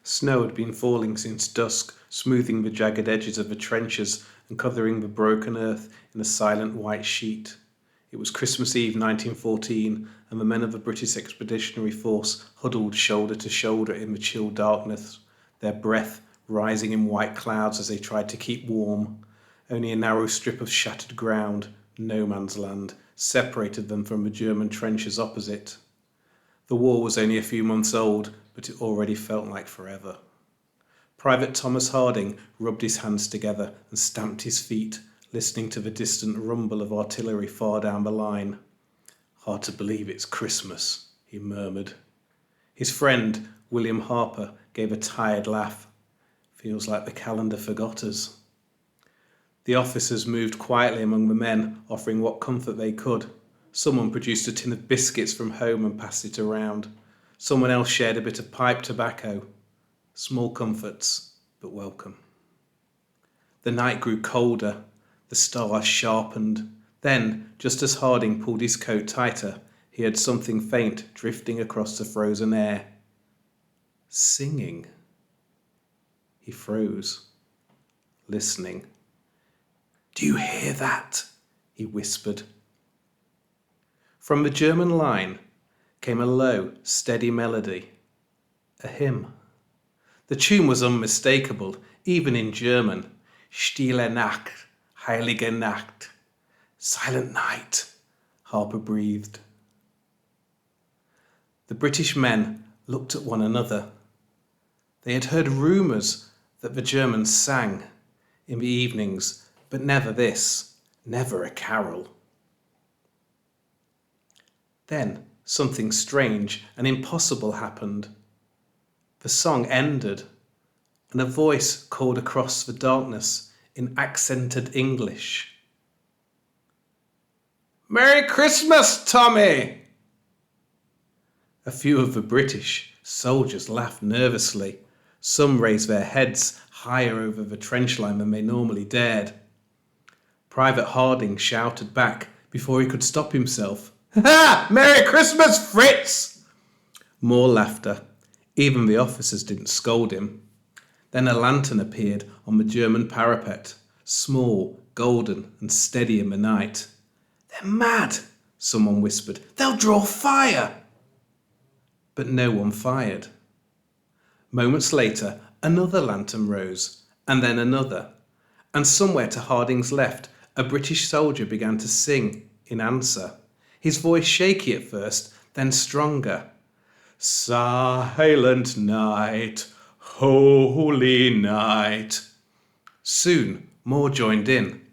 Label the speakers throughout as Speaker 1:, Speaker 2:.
Speaker 1: Snow had been falling since dusk, smoothing the jagged edges of the trenches and covering the broken earth in a silent white sheet. It was Christmas Eve 1914, and the men of the British Expeditionary Force huddled shoulder to shoulder in the chill darkness, their breath rising in white clouds as they tried to keep warm. Only a narrow strip of shattered ground, no man's land, separated them from the German trenches opposite. The war was only a few months old, but it already felt like forever. Private Thomas Harding rubbed his hands together and stamped his feet, listening to the distant rumble of artillery far down the line. "Hard to believe it's Christmas," he murmured. His friend, William Harper, gave a tired laugh. "Feels like the calendar forgot us." The officers moved quietly among the men, offering what comfort they could. Someone produced a tin of biscuits from home and passed it around. Someone else shared a bit of pipe tobacco. Small comforts, but welcome. The night grew colder. The stars sharpened. Then, just as Harding pulled his coat tighter, he heard something faint drifting across the frozen air. Singing. He froze, listening. "Do you hear that?" he whispered. From the German line came a low, steady melody, a hymn. The tune was unmistakable, even in German. Stille Nacht, heilige Nacht. Silent night, Harper breathed. The British men looked at one another. They had heard rumours that the Germans sang in the evenings, but never this, never a carol. Then something strange and impossible happened. The song ended, and a voice called across the darkness in accented English. "Merry Christmas, Tommy!" A few of the British soldiers laughed nervously. Some raised their heads higher over the trench line than they normally dared. Private Harding shouted back before he could stop himself. "Ha! Merry Christmas, Fritz!" More laughter. Even the officers didn't scold him. Then a lantern appeared on the German parapet, small, golden, and steady in the night. "They're mad," someone whispered. "They'll draw fire." But no one fired. Moments later, another lantern rose, and then another. And somewhere to Harding's left, a British soldier began to sing in answer. His voice shaky at first, then stronger. "Silent night, holy night." Soon more joined in,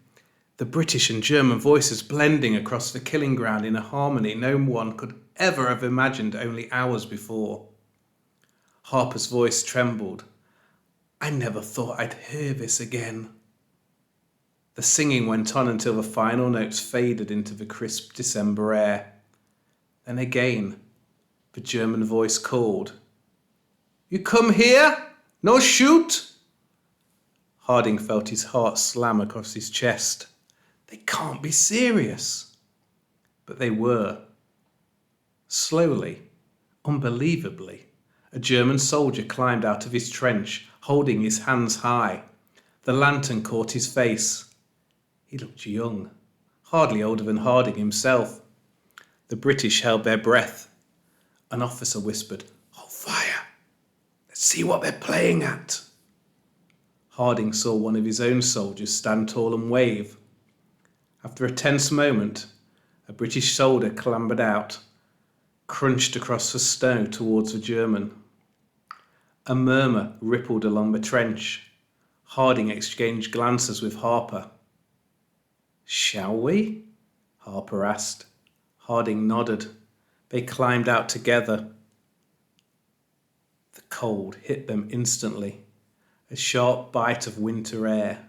Speaker 1: the British and German voices blending across the killing ground in a harmony no one could ever have imagined only hours before. Harper's voice trembled. "I never thought I'd hear this again." The singing went on until the final notes faded into the crisp December air. Then again, the German voice called. "You come here? No shoot?" Harding felt his heart slam across his chest. They can't be serious. But they were. Slowly, unbelievably, a German soldier climbed out of his trench, holding his hands high. The lantern caught his face. He looked young, hardly older than Harding himself. The British held their breath. An officer whispered, "Hold fire. Let's see what they're playing at." Harding saw one of his own soldiers stand tall and wave. After a tense moment, a British soldier clambered out, crunched across the snow towards the German. A murmur rippled along the trench. Harding exchanged glances with Harper. "Shall we?" Harper asked. Harding nodded. They climbed out together. The cold hit them instantly, a sharp bite of winter air,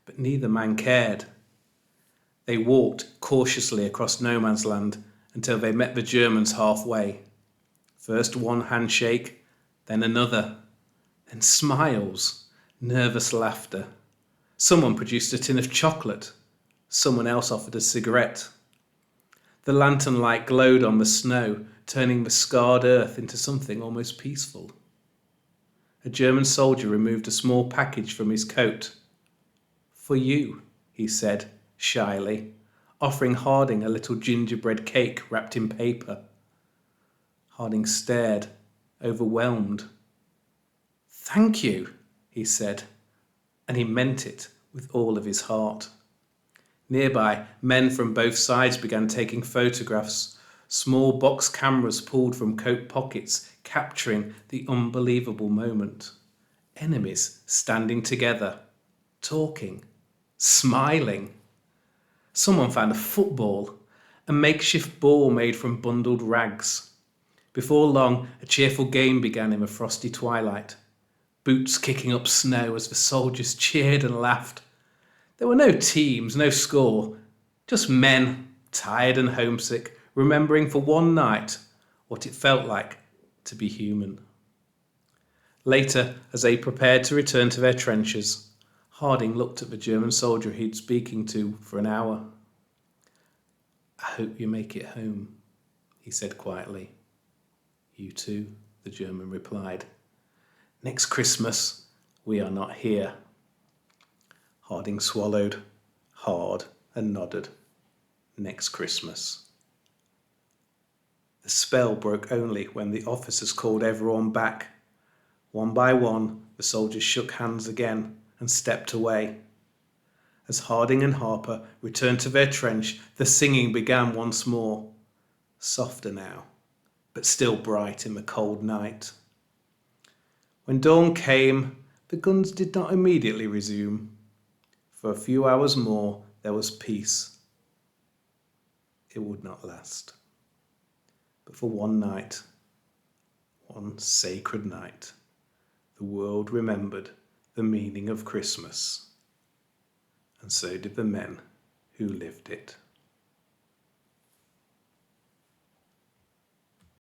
Speaker 1: but neither man cared. They walked cautiously across no man's land until they met the Germans halfway. First one handshake, then another, then smiles, nervous laughter. Someone produced a tin of chocolate. Someone else offered a cigarette. The lantern light glowed on the snow, turning the scarred earth into something almost peaceful. A German soldier removed a small package from his coat. "For you," he said, shyly, offering Harding a little gingerbread cake wrapped in paper. Harding stared, overwhelmed. "Thank you," he said, and he meant it with all of his heart. Nearby, men from both sides began taking photographs, small box cameras pulled from coat pockets, capturing the unbelievable moment. Enemies standing together, talking, smiling. Someone found a football, a makeshift ball made from bundled rags. Before long, a cheerful game began in the frosty twilight, boots kicking up snow as the soldiers cheered and laughed. There were no teams, no score, just men, tired and homesick, remembering for one night what it felt like to be human. Later, as they prepared to return to their trenches, Harding looked at the German soldier he'd been speaking to for an hour. "I hope you make it home," he said quietly. "You too," the German replied. "Next Christmas, we are not here." Harding swallowed hard and nodded. Next Christmas. The spell broke only when the officers called everyone back. One by one, the soldiers shook hands again and stepped away. As Harding and Harper returned to their trench, the singing began once more, softer now, but still bright in the cold night. When dawn came, the guns did not immediately resume. For a few hours more, there was peace. It would not last. But for one night, one sacred night, the world remembered the meaning of Christmas, and so did the men who lived it.